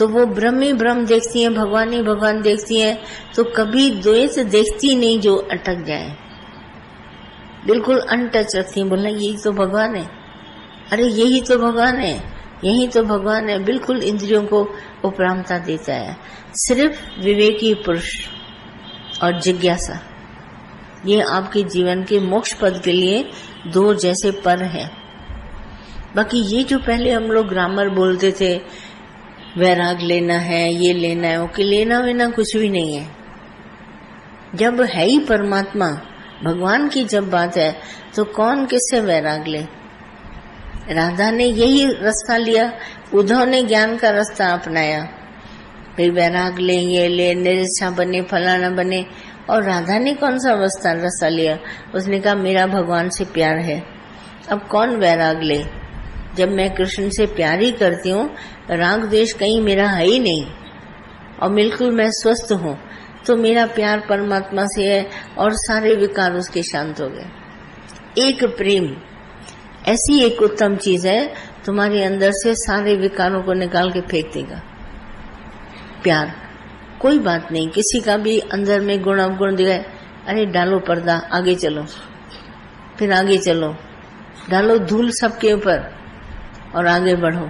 तो वो ब्रह्म ही ब्रह्म देखती है, भगवान ही भगवान देखती है, तो कभी द्वैत देखती नहीं जो अटक जाए, बिल्कुल अनटच रखती है। बोलना यही तो भगवान है, अरे यही तो भगवान है, यही तो भगवान है, बिल्कुल इंद्रियों को उपरामता देता है। सिर्फ विवेकी पुरुष और जिज्ञासा, ये आपके जीवन के मोक्ष पद के लिए दो जैसे पर है। बाकी ये जो पहले हम लोग ग्रामर बोलते थे, वैराग लेना है, ये लेना है, ओके, लेना वेना कुछ भी नहीं है। जब है ही परमात्मा भगवान की जब बात है तो कौन किससे वैराग ले। राधा ने यही रास्ता लिया, उद्धव ने ज्ञान का रास्ता अपनाया, फिर वैराग ले, ये ले, निरीक्षा बने, फलाना बने। और राधा ने कौन सा रास्ता लिया, उसने कहा मेरा भगवान से प्यार है। अब कौन वैराग ले, जब मैं कृष्ण से प्यार ही करती हूँ, राग द्वेष कहीं मेरा है ही नहीं और बिल्कुल मैं स्वस्थ हूँ, तो मेरा प्यार परमात्मा से है और सारे विकार उसके शांत हो गए। एक प्रेम ऐसी एक उत्तम चीज है, तुम्हारे अंदर से सारे विकारों को निकाल के फेंक देगा। प्यार, कोई बात नहीं, किसी का भी अंदर में गुण अवगुण दिखाए, अरे डालो पर्दा, आगे चलो, फिर आगे चलो, डालो धूल सबके ऊपर और आगे बढ़ो।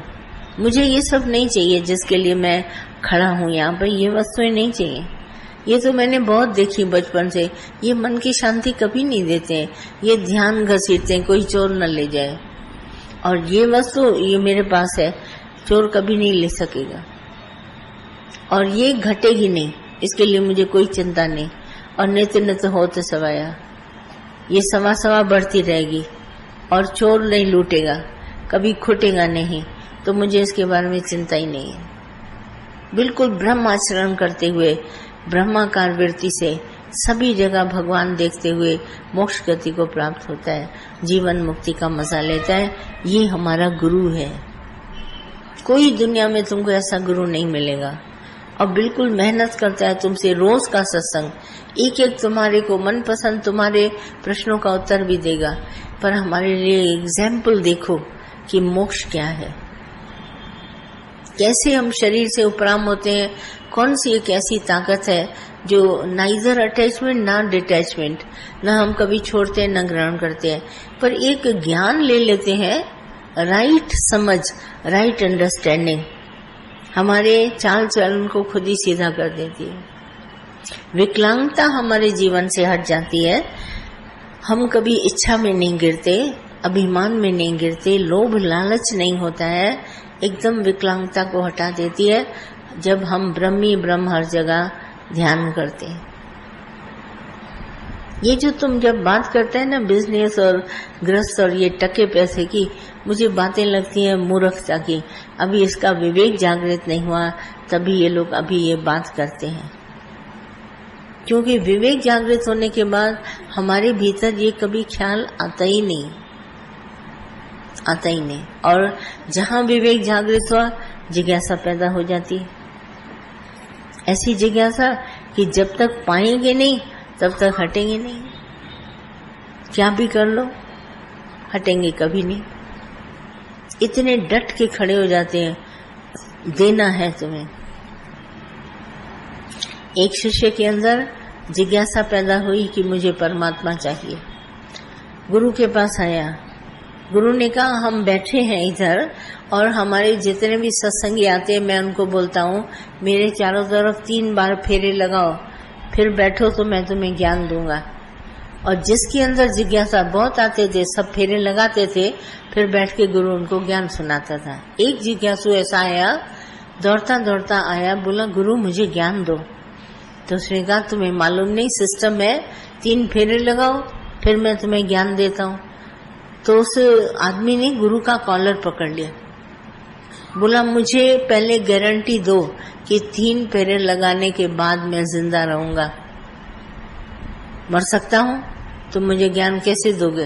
मुझे ये सब नहीं चाहिए जिसके लिए मैं खड़ा हूँ यहाँ पर, ये वस्तुएं नहीं चाहिए। ये तो मैंने बहुत देखी बचपन से, ये मन की शांति कभी नहीं देते हैं, ये ध्यान घसीटते हैं कोई चोर न ले जाए। और ये वस्तु ये मेरे पास है, चोर कभी नहीं ले सकेगा और ये घटेगी नहीं, इसके लिए मुझे कोई चिंता नहीं। और नित्य नित्य होते सवाया, ये सवा सवा बढ़ती रहेगी और चोर नहीं लूटेगा, कभी खुटेगा नहीं, तो मुझे इसके बारे में चिंता ही नहीं है। बिल्कुल ब्रह्म आचरण करते हुए, ब्रह्माकार वृत्ति से सभी जगह भगवान देखते हुए मोक्ष गति को प्राप्त होता है, जीवन मुक्ति का मजा लेता है। ये हमारा गुरु है। कोई दुनिया में तुमको ऐसा गुरु नहीं मिलेगा। और बिल्कुल मेहनत करता है तुमसे, रोज का सत्संग, एक एक तुम्हारे को मनपसंद तुम्हारे प्रश्नों का उत्तर भी देगा। पर हमारे लिए एग्जाम्पल देखो कि मोक्ष क्या है, कैसे हम शरीर से उपराम होते हैं, कौन सी एक ऐसी ताकत है जो नाइजर अटैचमेंट ना डिटैचमेंट, ना हम कभी छोड़ते हैं न ग्रहण करते हैं, पर एक ज्ञान ले लेते हैं, राइट समझ, राइट अंडरस्टैंडिंग हमारे चाल चलन को खुद ही सीधा कर देती है। विकलांगता हमारे जीवन से हट जाती है, हम कभी इच्छा में नहीं गिरते, अभिमान में नहीं गिरते, लोभ लालच नहीं होता है, एकदम विकलांगता को हटा देती है जब हम ब्रह्मी ब्रह्म हर जगह ध्यान करते हैं। ये जो तुम जब बात करते हैं ना बिजनेस और गृहस्थ और ये टके पैसे की, मुझे बातें लगती हैं मूर्खता की। अभी इसका विवेक जागृत नहीं हुआ, तभी ये लोग अभी ये बात करते हैं। क्योंकि विवेक जागृत होने के बाद हमारे भीतर ये कभी ख्याल आता ही नहीं। और जहां विवेक जागृत हुआ, जिज्ञासा पैदा हो जाती है। ऐसी जिज्ञासा कि जब तक पाएंगे नहीं तब तक हटेंगे नहीं। क्या भी कर लो, हटेंगे कभी नहीं। इतने डट के खड़े हो जाते हैं, देना है तुम्हें। एक शिष्य के अंदर जिज्ञासा पैदा हुई कि मुझे परमात्मा चाहिए। गुरु के पास आया, गुरु ने कहा हम बैठे हैं इधर और हमारे जितने भी सत्संगी आते हैं, मैं उनको बोलता हूँ मेरे चारों तरफ 3 बार फेरे लगाओ, फिर बैठो तो मैं तुम्हें ज्ञान दूंगा। और जिसके अंदर जिज्ञासा, बहुत आते थे, सब फेरे लगाते थे, फिर बैठ के गुरु उनको ज्ञान सुनाता था। एक जिज्ञासु ऐसा आया, दौड़ता दौड़ता आया, बोला गुरु मुझे ज्ञान दो। तो उसने कहा तुम्हें मालूम नहीं सिस्टम है, 3 फेरे लगाओ फिर मैं तुम्हें ज्ञान देता हूँ। तो उस आदमी ने गुरु का कॉलर पकड़ लिया, बोला मुझे पहले गारंटी दो कि 3 फेरे लगाने के बाद मैं जिंदा रहूंगा। मर सकता हूँ तो मुझे ज्ञान कैसे दोगे?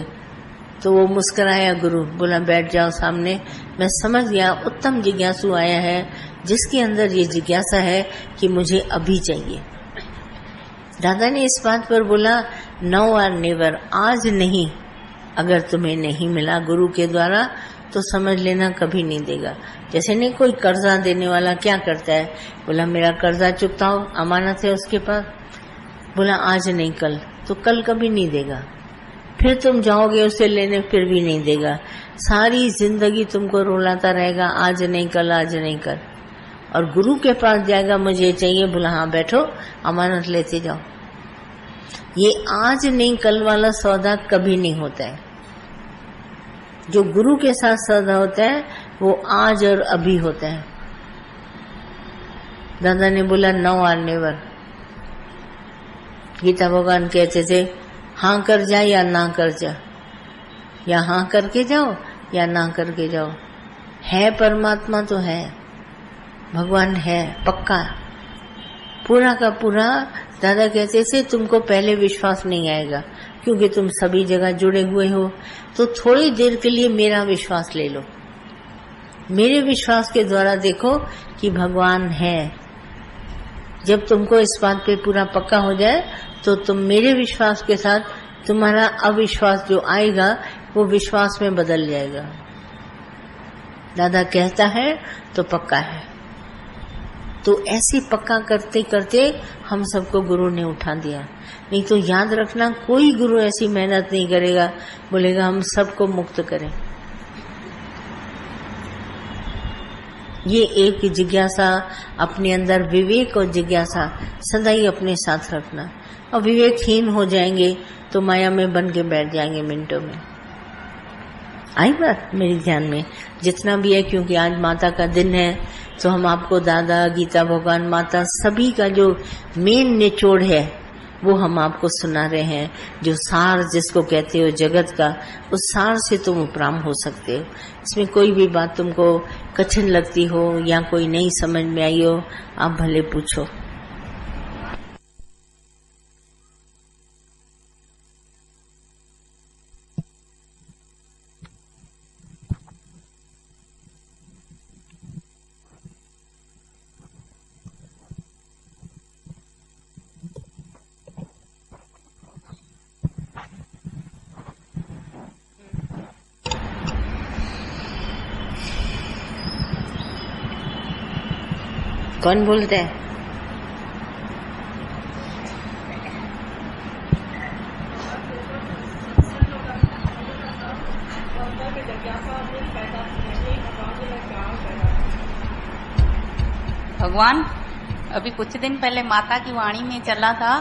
तो वो मुस्कुराया गुरु, बोला बैठ जाओ सामने। मैं समझ गया उत्तम जिज्ञासु आया है जिसके अंदर ये जिज्ञासा है कि मुझे अभी चाहिए। दादा ने इस बात पर बोला नाउ और नेवर, आज नहीं। अगर तुम्हें नहीं मिला गुरु के द्वारा तो समझ लेना कभी नहीं देगा। जैसे नहीं कोई कर्जा देने वाला क्या करता है, बोला मेरा कर्जा चुकाओ, अमानत है उसके पास, बोला आज नहीं कल, तो कल कभी नहीं देगा। फिर तुम जाओगे उसे लेने, फिर भी नहीं देगा। सारी जिंदगी तुमको रुलाता रहेगा, आज नहीं कल, आज नहीं कल। और गुरु के पास जाएगा, मुझे चाहिए, बोला हाँ बैठो, अमानत लेते जाओ। ये आज नहीं कल वाला सौदा कभी नहीं होता है। जो गुरु के साथ सौदा होता है वो आज और अभी होता है। दादा ने बोला नाउ और नेवर। गीता भगवान कहते थे हाँ कर जा या ना कर जा, या हाँ करके जाओ या ना करके जाओ। है परमात्मा तो है, भगवान है पक्का, पूरा का पूरा। दादा कहते थे तुमको पहले विश्वास नहीं आएगा क्योंकि तुम सभी जगह जुड़े हुए हो, तो थोड़ी देर के लिए मेरा विश्वास ले लो। मेरे विश्वास के द्वारा देखो कि भगवान है। जब तुमको इस बात पे पूरा पक्का हो जाए तो तुम मेरे विश्वास के साथ तुम्हारा अविश्वास जो आएगा वो विश्वास में बदल जाएगा। दादा कहता है तो पक्का है। तो ऐसे पक्का करते करते हम सबको गुरु ने उठा दिया। नहीं तो याद रखना, कोई गुरु ऐसी मेहनत नहीं करेगा बोलेगा हम सबको मुक्त करें। ये एक जिज्ञासा अपने अंदर, विवेक और जिज्ञासा सदा ही अपने साथ रखना। और विवेकहीन हो जाएंगे तो माया में बन के बैठ जाएंगे मिनटों में। आई बात मेरी ध्यान में जितना भी है, क्योंकि आज माता का दिन है तो हम आपको दादा, गीता भगवान, माता सभी का जो मेन निचोड़ है वो हम आपको सुना रहे हैं। जो सार जिसको कहते हो जगत का, उस सार से तुम उपराम हो सकते हो। इसमें कोई भी बात तुमको कठिन लगती हो या कोई नहीं समझ में आई हो, आप भले पूछो। कौन बोलते हैं? भगवान अभी कुछ दिन पहले माता की वाणी में चला था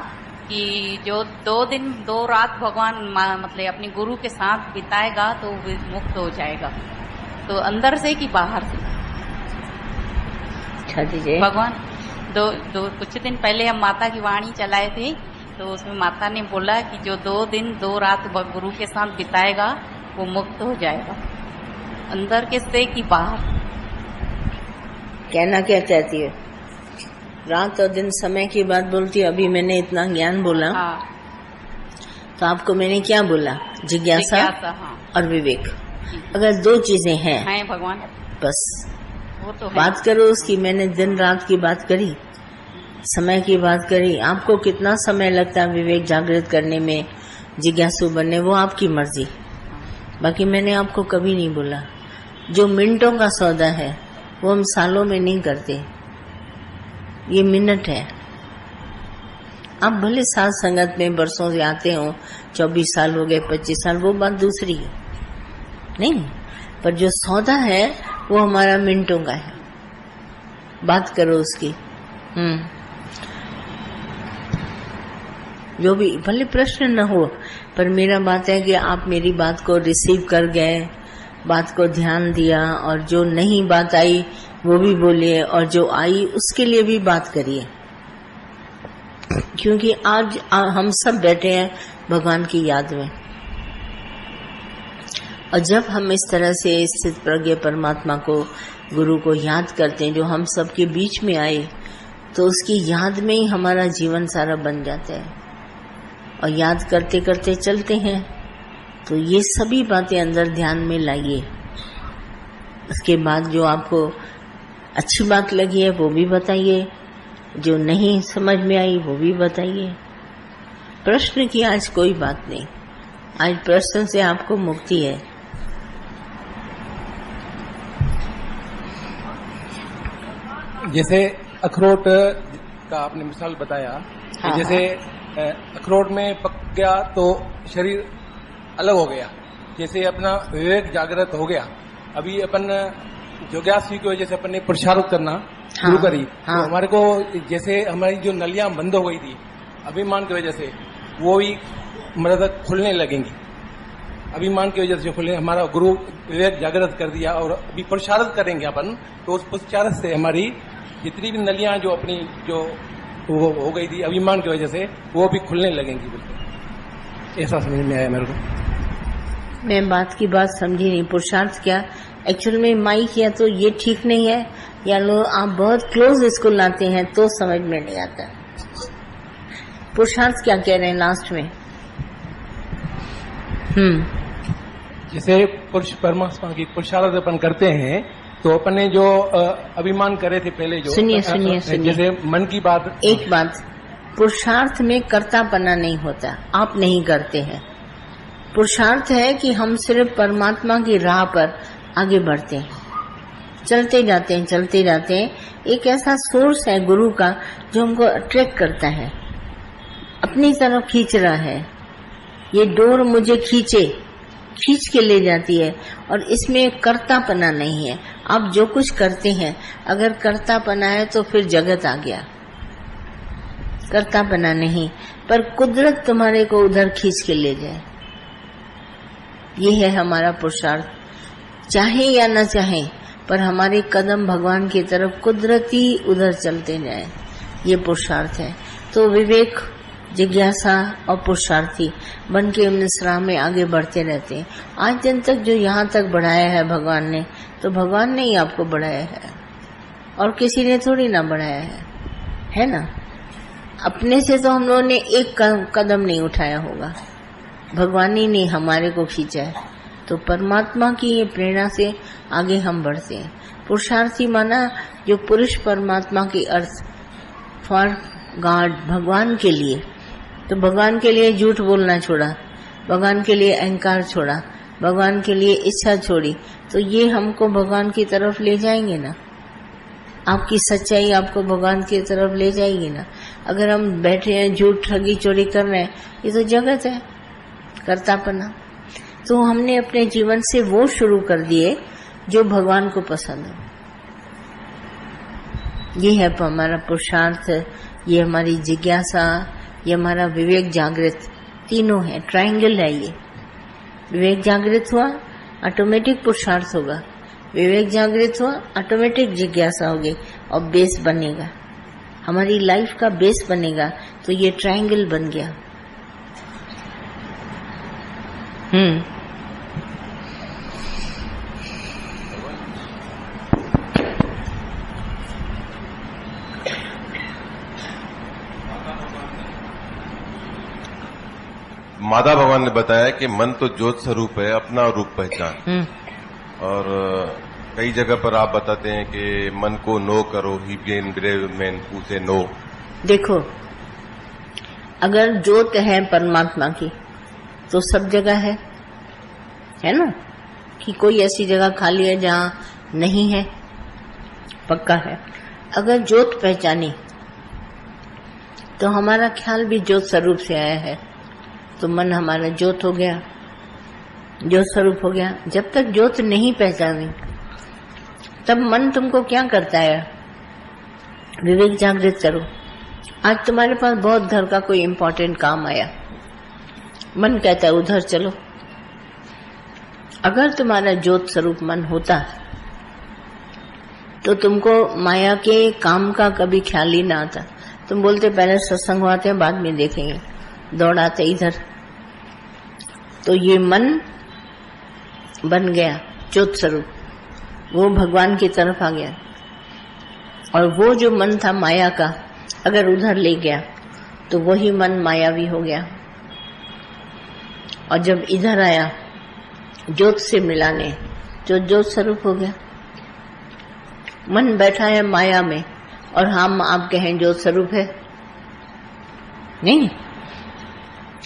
कि जो 2 दिन 2 रात भगवान मतलब अपने गुरु के साथ बिताएगा तो मुक्त हो जाएगा। तो अंदर से कि बाहर से? भगवान कुछ दिन पहले हम माता की वाणी चलाए थे, तो उसमें माता ने बोला कि जो 2 दिन 2 रात गुरु के साथ बिताएगा वो मुक्त हो जाएगा। अंदर के से कि बाहर? कहना क्या चाहती है? रात और दिन समय की बात बोलती है। अभी मैंने इतना ज्ञान बोला, हाँ। तो आपको मैंने क्या बोला? जिज्ञासा हाँ। और विवेक। अगर 2 चीजें हैं भगवान, बस वो तो है। बात करो उसकी। मैंने दिन रात की बात करी, समय की बात करी। आपको कितना समय लगता है विवेक जागृत करने में, जिज्ञासु बनने, वो आपकी मर्जी। बाकी मैंने आपको कभी नहीं बोला। जो मिनटों का सौदा है वो हम सालों में नहीं करते, ये मिनट है। आप भले साथ संगत में बरसों से आते हो, 24 साल हो गए, 25 साल, वो बात दूसरी है नहीं, पर जो सौदा है वो हमारा मिनटों का है। बात करो उसकी। जो भी भले प्रश्न न हो, पर मेरा बात है कि आप मेरी बात को रिसीव कर गए, बात को ध्यान दिया, और जो नहीं बात आई वो भी बोलिए, और जो आई उसके लिए भी बात करिए। क्योंकि आज हम सब बैठे हैं भगवान की याद में, और जब हम इस तरह से स्थित प्रज्ञ परमात्मा को, गुरु को याद करते हैं जो हम सबके बीच में आए, तो उसकी याद में ही हमारा जीवन सारा बन जाता है। और याद करते करते चलते हैं। तो ये सभी बातें अंदर ध्यान में लाइए। उसके बाद जो आपको अच्छी बात लगी है वो भी बताइए, जो नहीं समझ में आई वो भी बताइए। प्रश्न की आज कोई बात नहीं, आज प्रश्न से आपको मुक्ति है। जैसे अखरोट का आपने मिसाल बताया कि हाँ, जैसे अखरोट में पक गया तो शरीर अलग हो गया, जैसे अपना विवेक जागृत हो गया। अभी अपन जोग्यासी की वजह से अपन ने प्रसारित करना शुरू करी, हाँ। तो हमारे को जैसे हमारी जो नलियां बंद हो गई थी अभिमान की वजह से, वो भी मतलब खुलने लगेंगी। अभिमान की वजह से खुलने, हमारा गुरु विवेक जागृत कर दिया और अभी प्रसारित करेंगे अपन, तो उस प्रसारित से हमारी जितनी भी नलियां जो अपनी जो वो हो गई थी अभिमान की वजह से, वो भी खुलने लगेंगी। बिल्कुल ऐसा समझ में आया मेरे को। मैं बात की बात समझी नहीं। पुरुषार्थ क्या एक्चुअल में माइक या तो ये ठीक नहीं है, या लोग आप बहुत क्लोज इसको लाते हैं तो समझ में नहीं आता। पुरुषार्थ क्या कह रहे हैं लास्ट में? जैसे पुरुष परमात्मा की पुरुषार्थ अपन करते हैं, तो अपन ने जो अभिमान करे थे पहले, जो सुनिए जैसे मन की बात, एक बात, पुरुषार्थ में कर्तापना नहीं होता, आप नहीं करते हैं। पुरुषार्थ है कि हम सिर्फ परमात्मा की राह पर आगे बढ़ते हैं, चलते जाते हैं। एक ऐसा सोर्स है गुरु का जो हमको अट्रैक्ट करता है, अपनी तरफ खींच रहा है। ये डोर मुझे खींच के ले जाती है, और इसमें कर्तापना नहीं है। आप जो कुछ करते हैं, अगर कर्तापना है तो फिर जगत आ गया। कर्तापना नहीं, पर कुदरत तुम्हारे को उधर खींच के ले जाए, ये है हमारा पुरुषार्थ। चाहे या न चाहे, पर हमारे कदम भगवान की तरफ कुदरती उधर चलते जाए, ये पुरुषार्थ है। तो विवेक, जिज्ञासा और पुरुषार्थी बन के इस राह में आगे बढ़ते रहते हैं। आज दिन तक जो यहाँ तक बढ़ाया है भगवान ने, तो भगवान ने ही आपको बढ़ाया है, और किसी ने थोड़ी ना बढ़ाया है ना। अपने से तो हम लोगों ने एक कदम नहीं उठाया होगा, भगवान ही ने हमारे को खींचा है। तो परमात्मा की ये प्रेरणा से आगे हम बढ़ते हैं। पुरुषार्थी माना जो पुरुष परमात्मा की अर्थ फॉर गॉड, भगवान के लिए। तो भगवान के लिए झूठ बोलना छोड़ा, भगवान के लिए अहंकार छोड़ा, भगवान के लिए इच्छा छोड़ी, तो ये हमको भगवान की तरफ ले जाएंगे ना। आपकी सच्चाई आपको भगवान की तरफ ले जाएगी ना। अगर हम बैठे हैं झूठ ठगी चोरी कर रहे हैं, ये तो जगत है, कर्तापना। तो हमने अपने जीवन से वो शुरू कर दिए जो भगवान को पसंद हो। ये है हमारा पुरुषार्थ, ये हमारी जिज्ञासा, ये हमारा विवेक जागृत, तीनों है, ट्रायंगल है ये। विवेक जागृत हुआ ऑटोमेटिक पुरुषार्थ होगा, विवेक जागृत हुआ ऑटोमेटिक जिज्ञासा होगी, और बेस बनेगा, हमारी लाइफ का बेस बनेगा। तो ये ट्रायंगल बन गया। माता भगवान ने बताया कि मन तो ज्योत स्वरूप है, अपना रूप पहचान। और कई जगह पर आप बताते हैं कि मन को नो करो, ही गेन ब्रेव मैन पूछे नो। देखो, अगर ज्योत है परमात्मा की तो सब जगह है ना, कि कोई ऐसी जगह खाली है जहां नहीं है, पक्का है। अगर ज्योत पहचानी तो हमारा ख्याल भी ज्योत स्वरूप से आया है, तो मन हमारा ज्योत हो गया, ज्योत स्वरूप हो गया। जब तक ज्योत नहीं पहचानी तब मन तुमको क्या करता है? विवेक जागृत करो। आज तुम्हारे पास बहुत घर का कोई इम्पोर्टेंट काम आया, मन कहता है उधर चलो। अगर तुम्हारा ज्योत स्वरूप मन होता तो तुमको माया के काम का कभी ख्याल ही ना आता। तुम बोलते पहले सत्संग आते हैं, बाद में देखेंगे, दौड़ आते इधर। तो ये मन बन गया ज्योत स्वरूप, वो भगवान की तरफ आ गया। और वो जो मन था माया का, अगर उधर ले गया तो वही मन मायावी हो गया। और जब इधर आया ज्योत से मिलाने, जो ज्योत स्वरूप हो गया। मन बैठा है माया में और हम आप कहें ज्योत स्वरूप है, नहीं।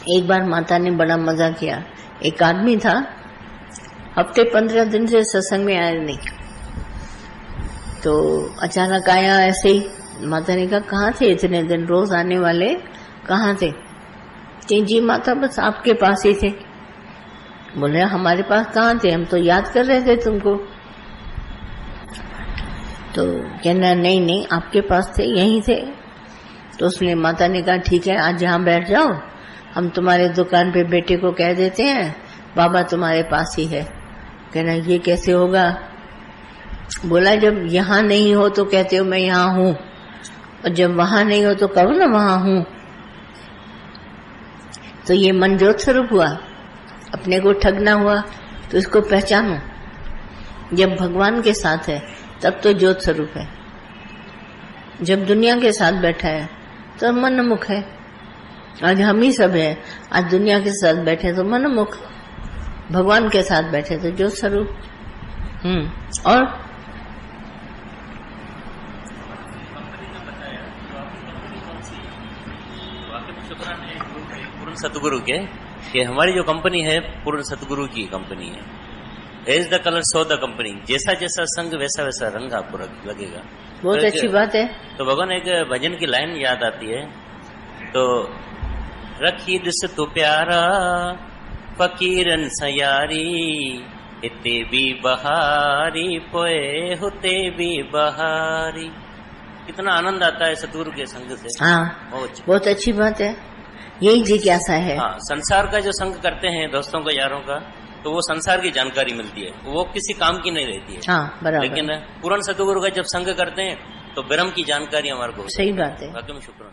एक बार माता ने बड़ा मजा किया। एक आदमी था, हफ्ते 15 दिन से सत्संग में आया नहीं, तो तो अचानक आया ऐसे ही। माता ने कहा कहाँ थे इतने दिन, रोज आने वाले कहाँ थे? जी माता बस आपके पास ही थे। बोले हमारे पास कहाँ थे, हम तो याद कर रहे थे तुमको। तो कहना नहीं आपके पास थे, यहीं थे। तो उसने माता ने कहा ठीक है आज यहाँ बैठ जाओ, हम तुम्हारे दुकान पे बेटे को कह देते हैं बाबा तुम्हारे पास ही है। कहना ये कैसे होगा? बोला जब यहाँ नहीं हो तो कहते हो मैं यहाँ हूँ, और जब वहां नहीं हो तो कहो ना वहां हूँ। तो ये मन ज्योत स्वरूप हुआ, अपने को ठगना हुआ तो इसको पहचानो। जब भगवान के साथ है तब तो ज्योत स्वरूप है, जब दुनिया के साथ बैठा है तो मनमुख है। आज हम ही सब है, आज दुनिया के साथ बैठे तो मनमुख, भगवान के साथ बैठे तो ज्योत स्वरूप। और पूर्ण सतगुरु के कि हमारी जो कंपनी है पूर्ण सतगुरु की कंपनी है। As the colour so the company, जैसा जैसा संग वैसा वैसा रंग आपको लगेगा। बहुत अच्छी बात है। तो भगवान एक भजन की लाइन याद आती है, तो रखी दिस तो प्यारा फकीरन सयारी, इते भी बहारी पोए होते भी बहारी। कितना आनंद आता है सतगुरु के संग से। हाँ बहुत अच्छी बात है, यही जिज्ञासा है। हाँ, संसार का जो संग करते हैं दोस्तों का यारों का, तो वो संसार की जानकारी मिलती है, वो किसी काम की नहीं रहती है। हाँ बराबर। लेकिन पूर्ण सतगुरु का जब संग करते हैं तो ब्रह्म की जानकारी हमारे को। सही बात है। वाकई में शुक्र।